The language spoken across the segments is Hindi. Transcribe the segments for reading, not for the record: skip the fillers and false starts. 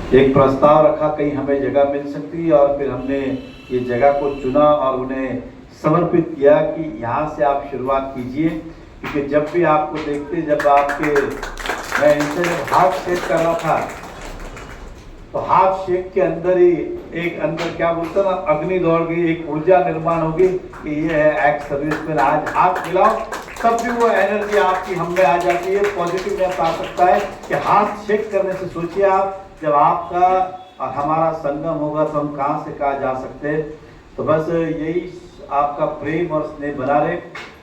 एक प्रस्ताव रखा कहीं हमें जगह मिल सकती है, और फिर हमने ये जगह को चुना और उन्हें समर्पित किया कि यहाँ से आप शुरुआत कीजिए। क्योंकि जब भी आपको देखते, जब आपके, मैं इनसे जब हाथ शेक कर रहा था तो हाथ शेक के अंदर ही एक अंदर क्या बोलते ना, अग्नि दौड़ गई, एक ऊर्जा निर्माण होगी कि ये है एक्स सर्विसमैन। आज हाथ मिलाओ तब भी वो एनर्जी आपकी हम में आ जाती है, पॉजिटिवनेस आ सकता है कि हाथ शेक करने से। सोचिए आप, जब आपका और हमारा संगम होगा तो हम कहाँ से कहाँ जा सकते हैं। तो बस यही आपका प्रेम और स्नेह बना रहे।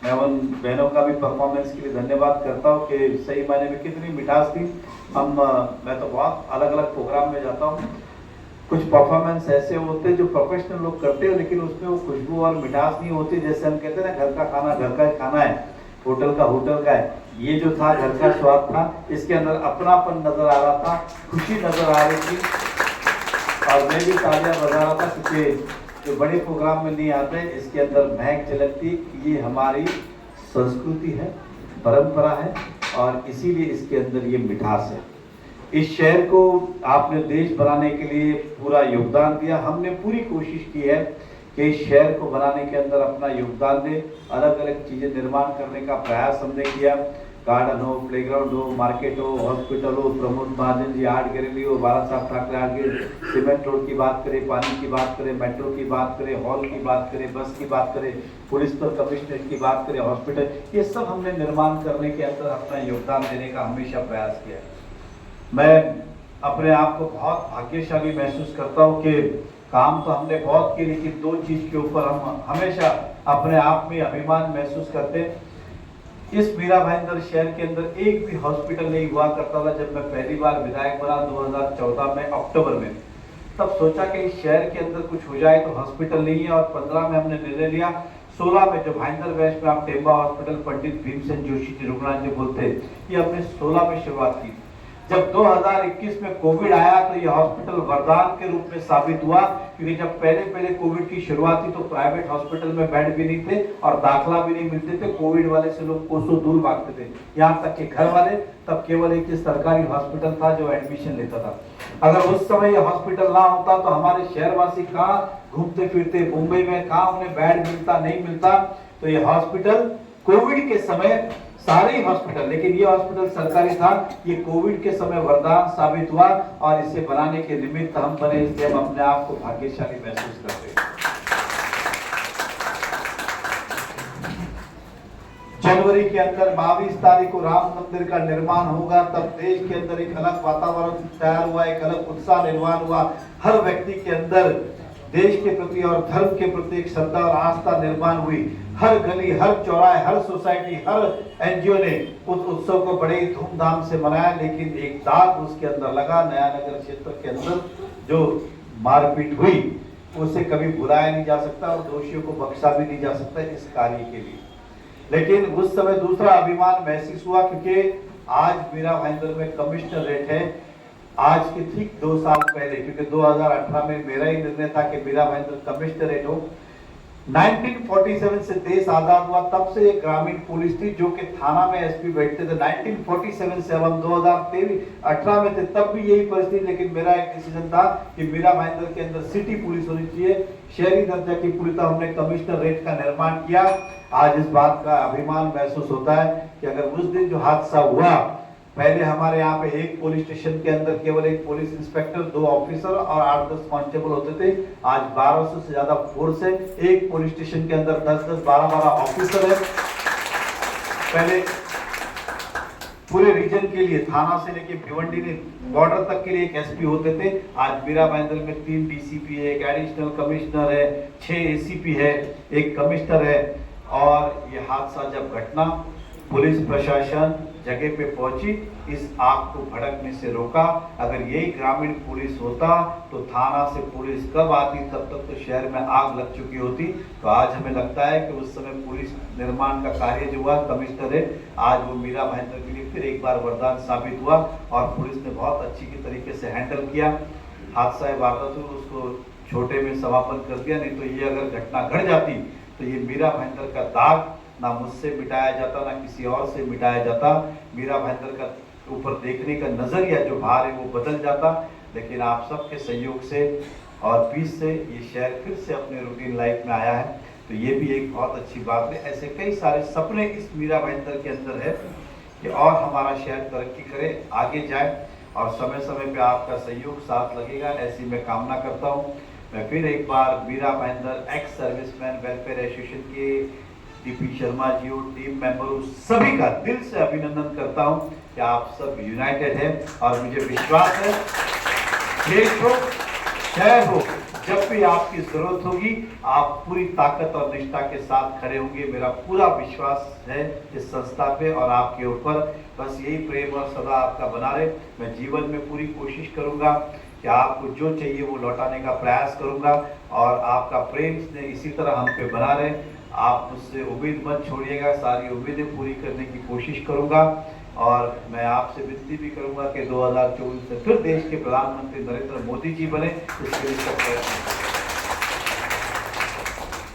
मैं उन बहनों का भी परफॉर्मेंस के लिए धन्यवाद करता हूँ कि सही मायने में कितनी मिठास थी। मैं तो बहुत अलग अलग प्रोग्राम में जाता हूँ, कुछ परफॉर्मेंस ऐसे होते हैं जो प्रोफेशनल लोग करते हैं, लेकिन उसमें वो खुशबू और मिठास नहीं होती। जैसे हम कहते हैं ना, घर का खाना घर का खाना है, होटल का होटल का है। ये जो था घर का स्वाद था, इसके अंदर अपनापन नजर आ रहा था, खुशी नजर आ रही थी। और मैं भी तालियां बजा रहा था क्योंकि जो बड़े प्रोग्राम में नहीं आते, इसके अंदर महक झलकती। ये हमारी संस्कृति है, परंपरा है, और इसीलिए इसके अंदर ये मिठास है। इस शहर को आपने देश बनाने के लिए पूरा योगदान दिया। हमने पूरी कोशिश की है कि इस शहर को बनाने के अंदर अपना योगदान दे। अलग अलग चीज़ें निर्माण करने का प्रयास हमने किया। गार्डन हो, प्लेग्राउंड हो, मार्केट हो, हॉस्पिटल हो, प्रमोद महाजन जी आर्ट गैलरी हो, बाला साहब Thackeray art gallery, cement road की बात करें, पानी की बात करें, मेट्रो की बात करें, हॉल की बात करें, बस की बात करें, पुलिस पर कमिश्नरेट की बात करें, हॉस्पिटल, ये सब हमने निर्माण करने के अंदर अपना योगदान देने का हमेशा प्रयास किया। मैं अपने आप को बहुत भाग्यशाली महसूस करता हूँ कि काम तो हमने बहुत किए, लेकिन दो चीज़ के ऊपर हम हमेशा अपने आप में अभिमान महसूस करते हैं। इस मीरा भाईंदर शहर के अंदर एक भी हॉस्पिटल नहीं हुआ करता था। जब मैं पहली बार विधायक बना 2014 में अक्टूबर में, तब सोचा कि इस शहर के अंदर कुछ हो जाए तो हॉस्पिटल नहीं है। और 15 में हमने निर्णय लिया, 16 में जो भाईंदर वेस्ट में आप टेम्बा हॉस्पिटल पंडित भीमसेन जोशी जी रुग्णालय जो बोलते हैं, ये हमने 16 में शुरुआत की। जब 2021 में कोविड आया तो ये हॉस्पिटल वरदान के रूप में साबित हुआ, क्योंकि जब पहले कोविड की शुरुआत थी तो प्राइवेट हॉस्पिटल में बेड भी नहीं थे और दाखला भी नहीं मिलते थे। कोविड वाले से लोग कोसों दूर भागते थे, यहाँ तक कि घर वाले। तब केवल एक सरकारी हॉस्पिटल था जो एडमिशन लेता था। अगर उस समय ये हॉस्पिटल ना होता तो हमारे शहरवासी कहाँ घूमते फिरते, मुंबई में कहाँ उन्हें बेड मिलता, नहीं मिलता। तो ये हॉस्पिटल कोविड के समय, सारे ही हॉस्पिटल, लेकिन ये हॉस्पिटल सरकारी था, ये कोविड के समय वरदान साबित हुआ। और इसे बनाने के निमित्त हम बने, इसलिए हम अपने आप को भाग्यशाली महसूस करते हैं। जनवरी के अंदर 22 तारीख को राम मंदिर का निर्माण होगा, तब देश के अंदर एक अलग वातावरण तैयार हुआ, एक अलग उत्साह निर्माण हुआ। हर व्यक्ति के अंदर देश के प्रति और धर्म के प्रति एक श्रद्धा और आस्था निर्माण हुई। हर गली, हर चौराहे, हर सोसाइटी, हर एनजीओ ने उस उत्सव को बड़े धूमधाम से मनाया। लेकिन एक दाग उसके अंदर लगा। नया नगर क्षेत्र के अंदर जो मारपीट हुई, उसे कभी भुलाया नहीं जा सकता और दोषियों को बख्शा भी नहीं जा सकता इस कार्य के लिए। लेकिन उस समय दूसरा अभिमान महसूस हुआ, क्योंकि आज मीरा भाईंदर में कमिश्नरेट है। आज के ठीक 2 साल पहले, क्योंकि 2018 में मेरा ही निर्णय था कि मीरा भाईंदर कमिश्नरेट हो। 1947 से देश आजाद हुआ, तब से एक ग्रामीण पुलिस थी जो कि थाना में एसपी बैठते थे। 1947 से हम 2018 में थे, तब भी यही परिस्थिति। लेकिन मेरा एक डिसीजन था कि मीरा भाईंदर के अंदर सिटी पुलिस होनी चाहिए, शहरी दर्जा की पुलिस। हमने कमिश्नरेट का निर्माण किया। आज इस बात का अभिमान महसूस होता है कि अगर उस दिन जो हादसा हुआ, पहले हमारे यहाँ पे एक पुलिस स्टेशन के अंदर केवल एक पुलिस इंस्पेक्टर, 2 ऑफिसर और 8-10 कांस्टेबल होते थे। आज 1200 से ज्यादा फोर्स है। एक पुलिस स्टेशन के अंदर 10-10, 12-12 ऑफिसर है। पहले पूरे रीजन के लिए, थाना से लेके भिवंडी बॉर्डर तक के लिए एक एसपी होते थे। आज मीरा भाईंदर में 3 डीसीपी है, एक एडिशनल कमिश्नर है, 6 एसीपी है, एक कमिश्नर है। और ये हादसा जब घटना, पुलिस प्रशासन जगह पे पहुंची, इस आग को भड़कने से रोका। अगर यही ग्रामीण पुलिस होता तो थाना से पुलिस कब आती, तब तक तो शहर में आग लग चुकी होती। तो आज हमें लगता है कि उस समय पुलिस निर्माण का कार्य जो हुआ, कमिश्नरेट, आज वो मीरा भाईंदर के लिए फिर एक बार वरदान साबित हुआ। और पुलिस ने बहुत अच्छी तरीके से हैंडल किया। हादसा वारदात हुई, उसको छोटे में समापन कर दिया। नहीं तो ये अगर घटना घट जाती तो ये मीरा भाईंदर का दाग ना मुझसे मिटाया जाता, ना किसी और से मिटाया जाता। मीरा भाईंदर का ऊपर देखने का नजरिया जो बाहर है वो बदल जाता। लेकिन आप सबके सहयोग से और पीस से ये शहर फिर से अपने रूटीन लाइफ में आया है, तो ये भी एक बहुत अच्छी बात है। ऐसे कई सारे सपने इस मीरा भाईंदर के अंदर है कि और हमारा शहर तरक्की करे, आगे जाए, और समय समय पे आपका सहयोग साथ लगेगा, ऐसी मैं कामना करता हूँ। मैं फिर एक बार Mira Bhayandar ex serviceman welfare association के डीपी शर्मा जी और टीम मेंबरों सभी का दिल से अभिनंदन करता हूँ कि आप सब यूनाइटेड हैं, और मुझे विश्वास है देश हो शहर हो, जब भी आपकी जरूरत होगी आप पूरी ताकत और निष्ठा के साथ खड़े होंगे। मेरा पूरा विश्वास है इस संस्था पे और आपके ऊपर। बस यही प्रेम और सदा आपका बना रहे। मैं जीवन में पूरी कोशिश करूंगा कि आपको जो चाहिए वो लौटाने का प्रयास करूंगा, और आपका प्रेम इसी तरह हम पे बना रहे। आप मुझसे उम्मीद मत छोड़िएगा, सारी उम्मीदें पूरी करने की कोशिश करूंगा। और मैं आपसे विनती भी करूंगा कि 2024 से फिर देश के प्रधानमंत्री नरेंद्र मोदी जी बने, इसके लिए सब प्रयत्न।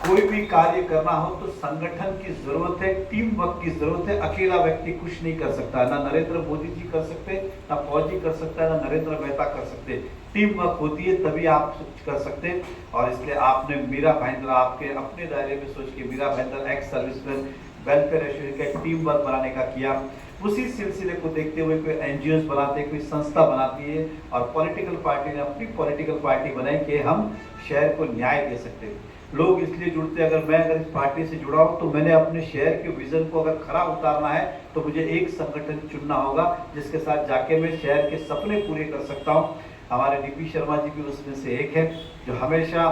कोई भी कार्य करना हो तो संगठन की जरूरत है, टीम वर्क की जरूरत है। अकेला व्यक्ति कुछ नहीं कर सकता, ना नरेंद्र मोदी जी कर सकते, ना फौजी कर सकता है, ना नरेंद्र मेहता कर सकते। टीम वर्क होती है तभी आप कर सकते। और इसलिए आपने मीरा भाईंदर आपके अपने दायरे में सोच के Mira Bhayandar ex serviceman welfare association का टीम वर्क बनाने का किया। उसी सिलसिले को देखते हुए कोई एनजीओ बनाते, कोई संस्था बनाती है, और पॉलिटिकल पार्टी ने अपनी पॉलिटिकल पार्टी बनाई कि हम शहर को न्याय दे सकते हैं। लोग इसलिए जुड़ते हैं, अगर इस पार्टी से जुड़ा हूं तो मैंने अपने शहर के विजन को अगर खरा उतारना है तो मुझे एक संगठन चुनना होगा जिसके साथ जाके मैं शहर के सपने पूरे कर सकता हूं। हमारे डीपी शर्मा जी भी उसमें से एक है, जो हमेशा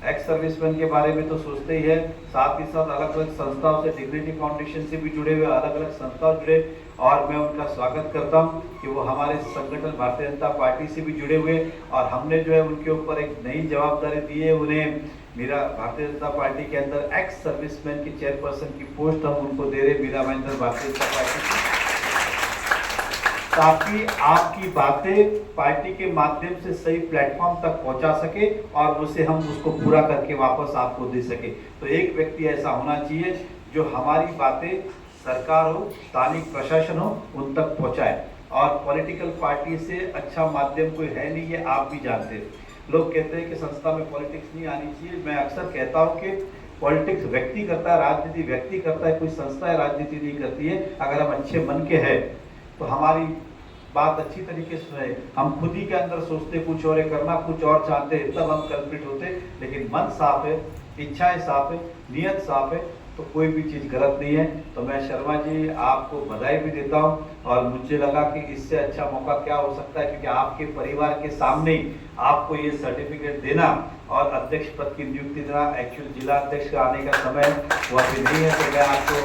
एक्स सर्विसमैन के बारे में तो सोचते ही है, साथ ही साथ अलग अलग संस्थाओं से, डिग्निटी फाउंडेशन से भी जुड़े हुए, अलग अलग संस्थाओं जुड़े, और मैं उनका स्वागत करता हूं कि वो हमारे संगठन भारतीय जनता पार्टी से भी जुड़े हुए, और हमने जो है उनके ऊपर एक नई जवाबदारी दी है। उन्हें मेरा भारतीय जनता पार्टी के अंदर एक्स सर्विसमैन की चेयरपर्सन की पोस्ट हम उनको दे रहे, मीरा भाईंदर भारतीय जनता पार्टी, ताकि आपकी बातें पार्टी के माध्यम से सही प्लेटफॉर्म तक पहुंचा सके और उसे हम उसको पूरा करके वापस आपको दे सके। तो एक व्यक्ति ऐसा होना चाहिए जो हमारी बातें सरकार हो, स्थानिक प्रशासन हो, उन तक पहुंचाए। और पॉलिटिकल पार्टी से अच्छा माध्यम कोई है नहीं, ये आप भी जानते हैं। लोग कहते हैं कि संस्था में पॉलिटिक्स नहीं आनी चाहिए। मैं अक्सर कहता हूं कि पॉलिटिक्स व्यक्ति करता है, राजनीति व्यक्ति करता है, कोई संस्था राजनीति नहीं करती है। अगर हम अच्छे मन के हैं तो हमारी बात अच्छी तरीके से है। हम खुद ही के अंदर सोचते कुछ और है, करना कुछ और चाहते हैं, तब हम कल्प्रिट होते। लेकिन मन साफ है, इच्छाएं साफ है, नियत साफ है, तो कोई भी चीज़ गलत नहीं है। तो मैं शर्मा जी आपको बधाई भी देता हूं, और मुझे लगा कि इससे अच्छा मौका क्या हो सकता है, क्योंकि आपके परिवार के सामने ही आपको ये सर्टिफिकेट देना और अध्यक्ष पद की नियुक्ति देना। एक्चुअल जिला अध्यक्ष का आने का समय वो अभी नहीं है, तो मैं आपको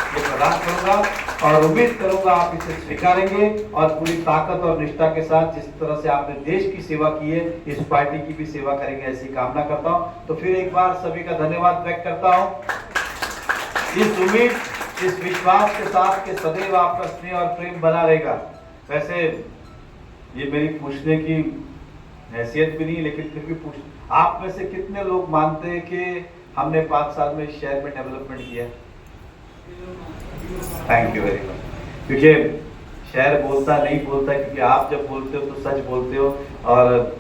ये प्रदान करूंगा और उम्मीद करूंगा आप इसे स्वीकारेंगे और पूरी ताकत और निष्ठा के साथ जिस तरह से आपने देश की सेवा की है, इस पार्टी की भी सेवा करेंगे, ऐसी कामना करता हूँ। तो फिर एक बार सभी का धन्यवाद व्यक्त करता हूँ, इस उम्मीद, इस विश्वास के साथ कि सदैव आपका स्नेह और प्रेम बना रहेगा। वैसे ये मेरी पूछने की हैसियत भी नहीं, लेकिन फिर भी पूछ, आप में से कितने लोग मानते हैं कि हमने 5 साल में इस शहर में डेवलपमेंट किया? Thank you very much. क्योंकि शहर बोलता नहीं बोलता, क्योंकि आप जब बोलते हो तो सच बोलते हो और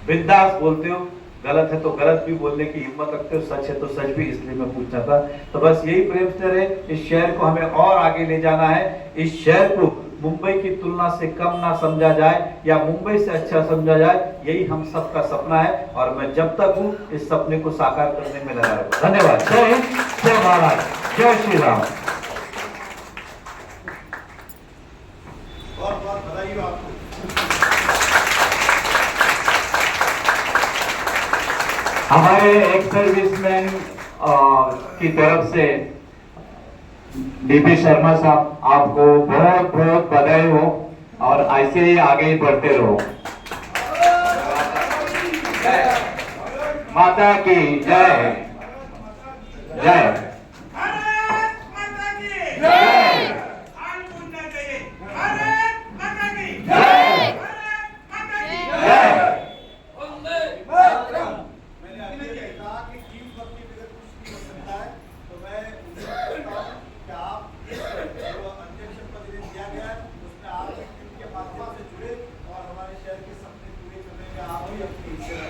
बिंदास बोलते हो, गलत है तो गलत भी बोलने की हिम्मत रखते हो, सच है तो सच भी। इसलिए मैं पूछना था। तो बस यही प्रेम से रहे, इस शहर को हमें और आगे ले जाना है। इस शहर को मुंबई की तुलना से कम ना समझा जाए या मुंबई से अच्छा समझा जाए, यही हम सबका सपना है। और मैं जब तक हूँ इस सपने को साकार करने में लगा रहूंगा। धन्यवाद। जय हिंद, जय भारत, जय श्री राम। बहुत बहुत बधाई हो आपको। हमारे एक्स सर्विसमैन की तरफ से डीपी शर्मा साहब, आपको बहुत बहुत बधाई हो और ऐसे ही आगे ही बढ़ते रहो। माता की जय, जय। नाम ही अपनी इज्जत